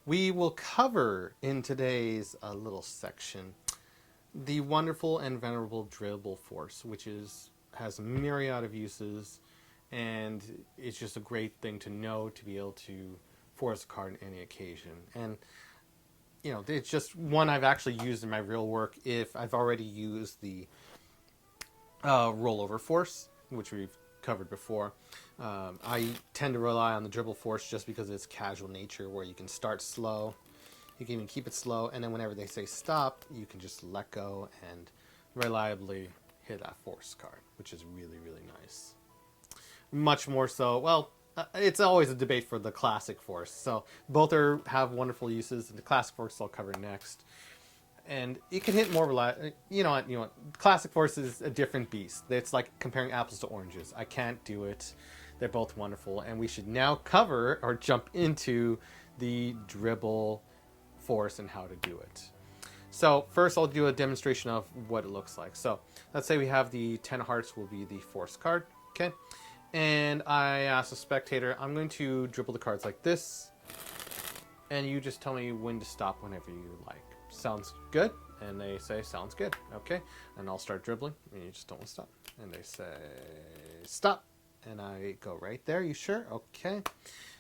We will cover in today's little section the wonderful and venerable Dribble Force, which has a myriad of uses, and it's just a great thing to know to be able to force a card on any occasion. And it's just one I've actually used in my real work if I've already used the rollover force, which we've covered before. I tend to rely on the dribble force just because of its casual nature, where you can start slow, you can even keep it slow, and then whenever they say stop, you can just let go and reliably hit that force card, which is really, really nice. Much more so, well, it's always a debate for the classic force. So both have wonderful uses. The classic force I'll cover next. And it can hit more reliable. You know what? Classic force is a different beast. It's like comparing apples to oranges. I can't do it. They're both wonderful, and we should now cover or jump into the dribble force and how to do it. So first, I'll do a demonstration of what it looks like. So let's say we have the 10 hearts will be the force card. Okay, and I ask a spectator, I'm going to dribble the cards like this, and you just tell me when to stop whenever you like. Sounds good? And they say, sounds good. Okay. And I'll start dribbling, and you just don't want to stop. And they say, stop. And I go right there. You sure? Okay.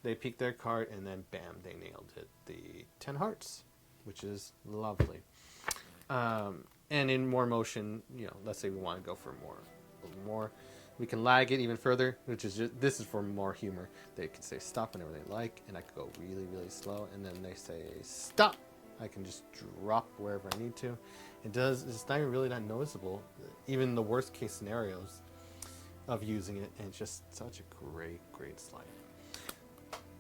They peek their card, and then bam, they nailed it. The 10 hearts, which is lovely. And in more motion, let's say we want to go for a little more. We can lag it even further, which is this is for more humor. They can say stop whenever they like, and I could go really, really slow, and then they say stop. I can just drop wherever I need to. It's not even really that noticeable, even the worst case scenarios of using it, and it's just such a great, great sleight.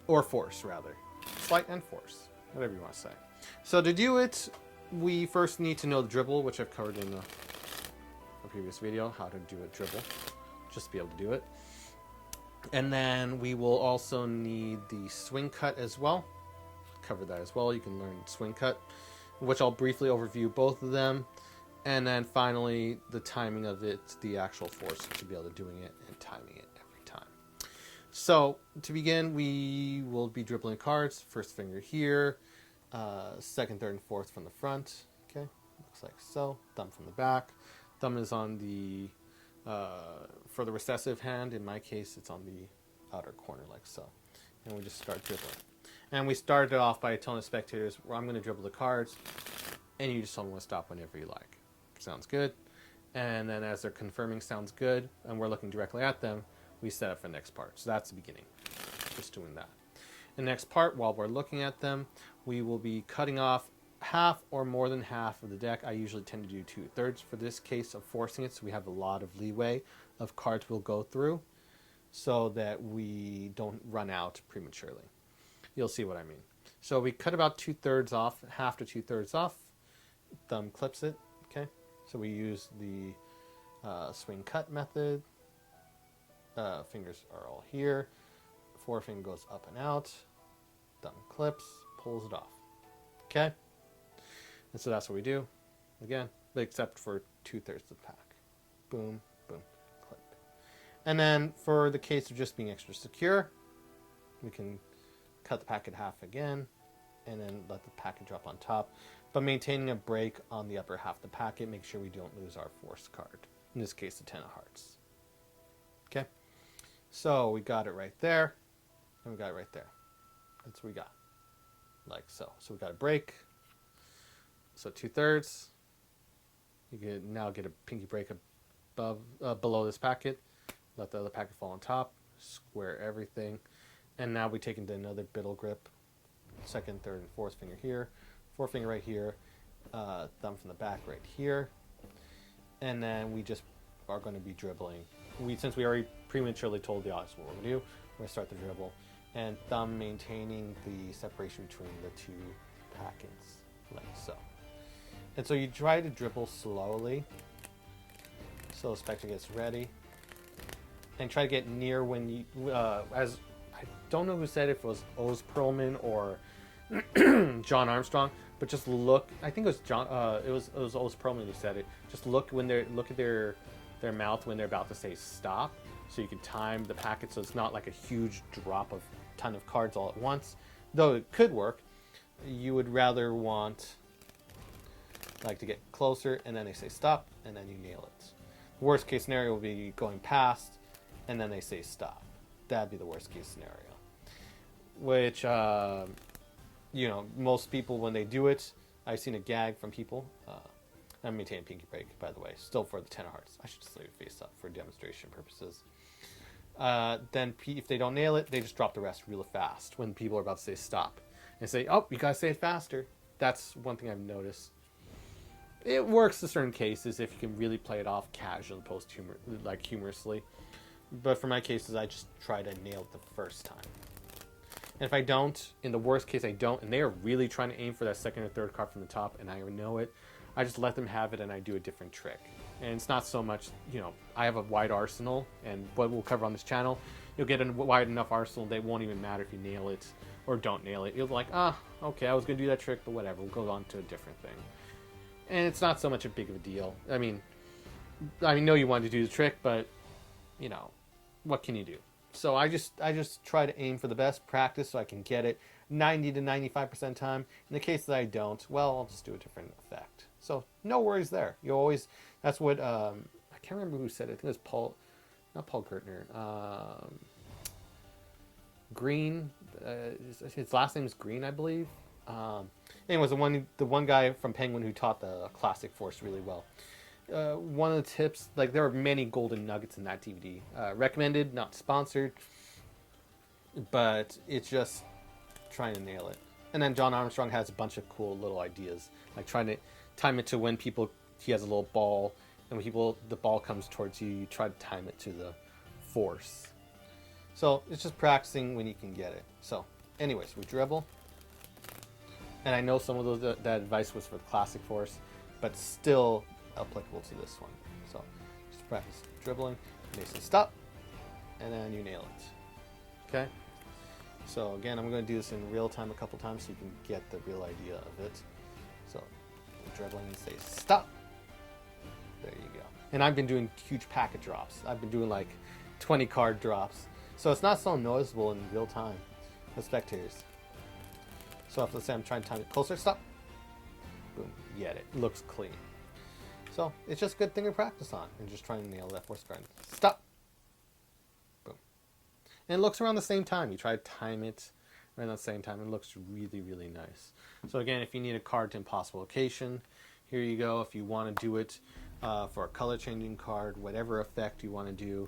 Or force, rather. Sleight and force, whatever you want to say. So to do it, we first need to know the dribble, which I've covered in a previous video, how to do a dribble, just to be able to do it. And then we will also need the swing cut as well. Cover that as well. You can learn swing cut, which I'll briefly overview both of them, and then finally the timing of it, the actual force to be able to doing it and timing it every time. So to begin, we will be dribbling cards. First finger here, second, third, and fourth from the front. Okay, looks like so. Thumb from the back. Thumb is on the for the recessive hand. In my case, it's on the outer corner like so, and we just start dribbling. And we started off by telling the spectators, well, I'm going to dribble the cards, and you just tell them to stop whenever you like. Sounds good. And then as they're confirming sounds good, and we're looking directly at them, we set up for the next part. So that's the beginning, just doing that. The next part, while we're looking at them, we will be cutting off half or more than half of the deck. I usually tend to do 2/3 for this case of forcing it, so we have a lot of leeway of cards we'll go through so that we don't run out prematurely. You'll see what I mean. So we cut about 2/3 off, half to 2/3 off. Thumb clips it. Okay. So we use the swing cut method. Fingers are all here. Forefinger goes up and out. Thumb clips, pulls it off. Okay. And so that's what we do. Again, except for 2/3 of the pack. Boom, boom, clip. And then for the case of just being extra secure, we can cut the packet half again, and then let the packet drop on top, but maintaining a break on the upper half of the packet, make sure we don't lose our force card. In this case, the 10 of hearts. Okay, so we got it right there, and we got it right there. That's what we got, like so. So we got a break. So 2/3. You can now get a pinky break below this packet. Let the other packet fall on top. Square everything. And now we take into another biddle grip. Second, third, and fourth finger here. Forefinger right here. Thumb from the back right here. And then we just are going to be dribbling. Since we already prematurely told the audience what we're going to do, we're going to start the dribble. And thumb maintaining the separation between the two packets, like so. And so you try to dribble slowly, so the spectator gets ready. And try to get near when you, as I don't know who said it, if it was Oz Perlman or John Armstrong, but just look. I think it was John. It was Oz Perlman who said it. Just look at their mouth when they're about to say stop, so you can time the packet so it's not like a huge drop of ton of cards all at once. Though it could work, you would rather want like to get closer, and then they say stop, and then you nail it. Worst case scenario would be going past, and then they say stop. That'd be the worst case scenario. Which, you know, most people when they do it, I've seen a gag from people. I'm maintaining pinky break, by the way, still for the 10 of hearts. I should just leave it face up for demonstration purposes. Then if they don't nail it, they just drop the rest really fast when people are about to say stop. And say, oh, you gotta say it faster. That's one thing I've noticed. It works in certain cases if you can really play it off casually, humorously. But for my cases, I just try to nail it the first time. And if I don't, in the worst case I don't, and they are really trying to aim for that second or third card from the top, and I know it, I just let them have it and I do a different trick. And it's not so much, you know, I have a wide arsenal, and what we'll cover on this channel, you'll get a wide enough arsenal that it won't even matter if you nail it or don't nail it. You'll be like, okay, I was going to do that trick, but whatever, we'll go on to a different thing. And it's not so much a big of a deal. I mean, know you wanted to do the trick, but, you know, what can you do? So I just try to aim for the best practice so I can get it 90 to 95% time. In the case that I don't, well, I'll just do a different effect. So no worries there. You always, that's what, I can't remember who said it. I think it was Paul, not Paul Gertner. Green, his last name is Green, I believe. Anyways, the one guy from Penguin who taught the classic force really well. One of the tips, like there are many golden nuggets in that DVD. Recommended, not sponsored, but it's just trying to nail it. And then John Armstrong has a bunch of cool little ideas, like trying to time it to when he has a little ball, and when the ball comes towards you, you try to time it to the force. So it's just practicing when you can get it. So anyways, we dribble. And I know some of that advice was for the classic force, but still applicable to this one. So just practice dribbling, and they say stop, and then you nail it. Okay? So again, I'm going to do this in real time a couple times so you can get the real idea of it. So dribbling and say stop. There you go. And I've been doing huge packet drops. I've been doing like 20 card drops. So it's not so noticeable in real time for spectators. So if let's say I'm trying to time it closer, stop. Boom, get it. Looks clean. So it's just a good thing to practice on and just trying to nail that force card. Stop. Boom. And it looks around the same time. You try to time it around the same time. It looks really, really nice. So again, if you need a card to impossible location, here you go. If you want to do it for a color changing card, whatever effect you want to do,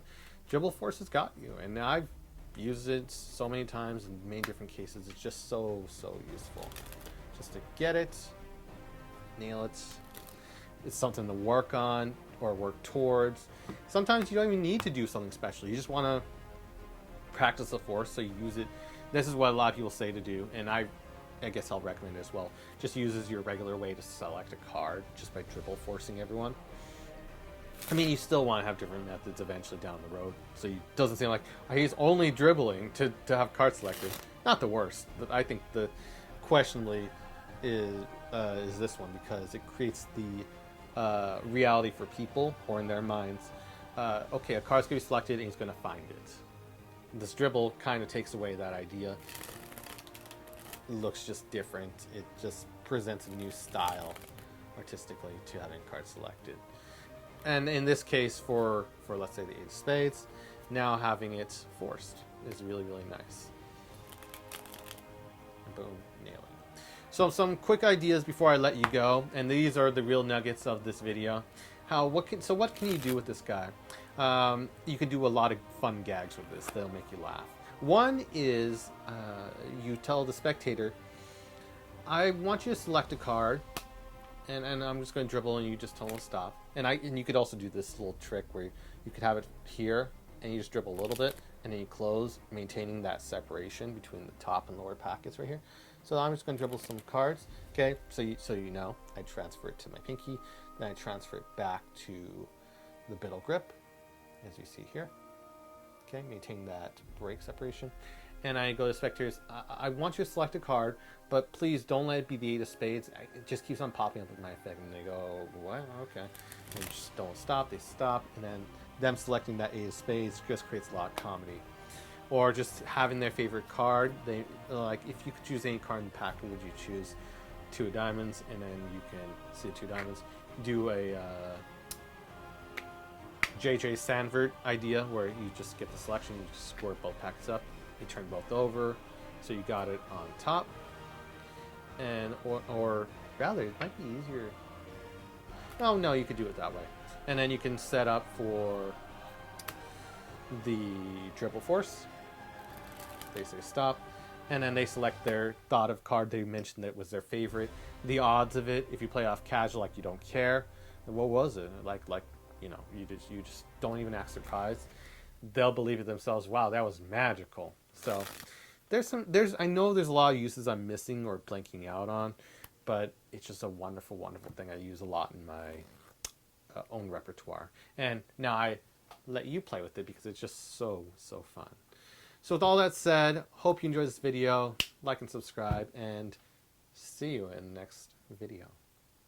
Dribble Force has got you. And I've used it so many times in many different cases. It's just so useful. Just to get it, nail it. It's something to work on or work towards. Sometimes you don't even need to do something special. You just want to practice the force, so you use it. This is what a lot of people say to do, and I guess I'll recommend it as well. Just use as your regular way to select a card, just by dribble forcing everyone. I mean, you still want to have different methods eventually down the road, so it doesn't seem like he's only dribbling to have card selectors. Not the worst, but I think the questionably is this one, because it creates the reality for people, or in their minds, okay, a card's going to be selected and he's going to find it. This dribble kind of takes away that idea. It looks just different. It just presents a new style artistically to having cards selected. And in this case, for let's say the 8 of spades, now having it forced is really, really nice. Boom, nailing. So some quick ideas before I let you go, and these are the real nuggets of this video. What can you do with this guy? You can do a lot of fun gags with this. They'll make you laugh. One is you tell the spectator, I want you to select a card, and I'm just going to dribble, and you just tell them to stop. And you could also do this little trick where you could have it here, and you just dribble a little bit, and then you close, maintaining that separation between the top and lower packets right here. So I'm just going to dribble some cards. Okay, so you know, I transfer it to my pinky, then I transfer it back to the middle grip, as you see here. Okay, maintain that break separation. And I go to spectators, I want you to select a card, but please don't let it be the 8 of spades. It just keeps on popping up with my effect. And they go, what? Okay. And just don't stop. They stop. And then them selecting that 8 of spades just creates a lot of comedy. or just having their favorite card. They like, if you could choose any card in the pack, what would you choose? 2 of diamonds, and then you can see the 2 diamonds. Do a JJ Sanford idea where you just get the selection, you just score both packets up, you turn both over, so you got it on top. And or rather, it might be easier. No, you could do it that way. And then you can set up for the Dribble Force. They say stop, and then they select their thought of card they mentioned that was their favorite. The odds of it, if you play off casual, like you don't care, what was it? Like you know, you just don't even act surprised. They'll believe it themselves. Wow, that was magical. So I know there's a lot of uses I'm missing or blanking out on, but it's just a wonderful, wonderful thing I use a lot in my own repertoire. And now I let you play with it because it's just so fun. So with all that said, hope you enjoyed this video. Like and subscribe, and see you in the next video.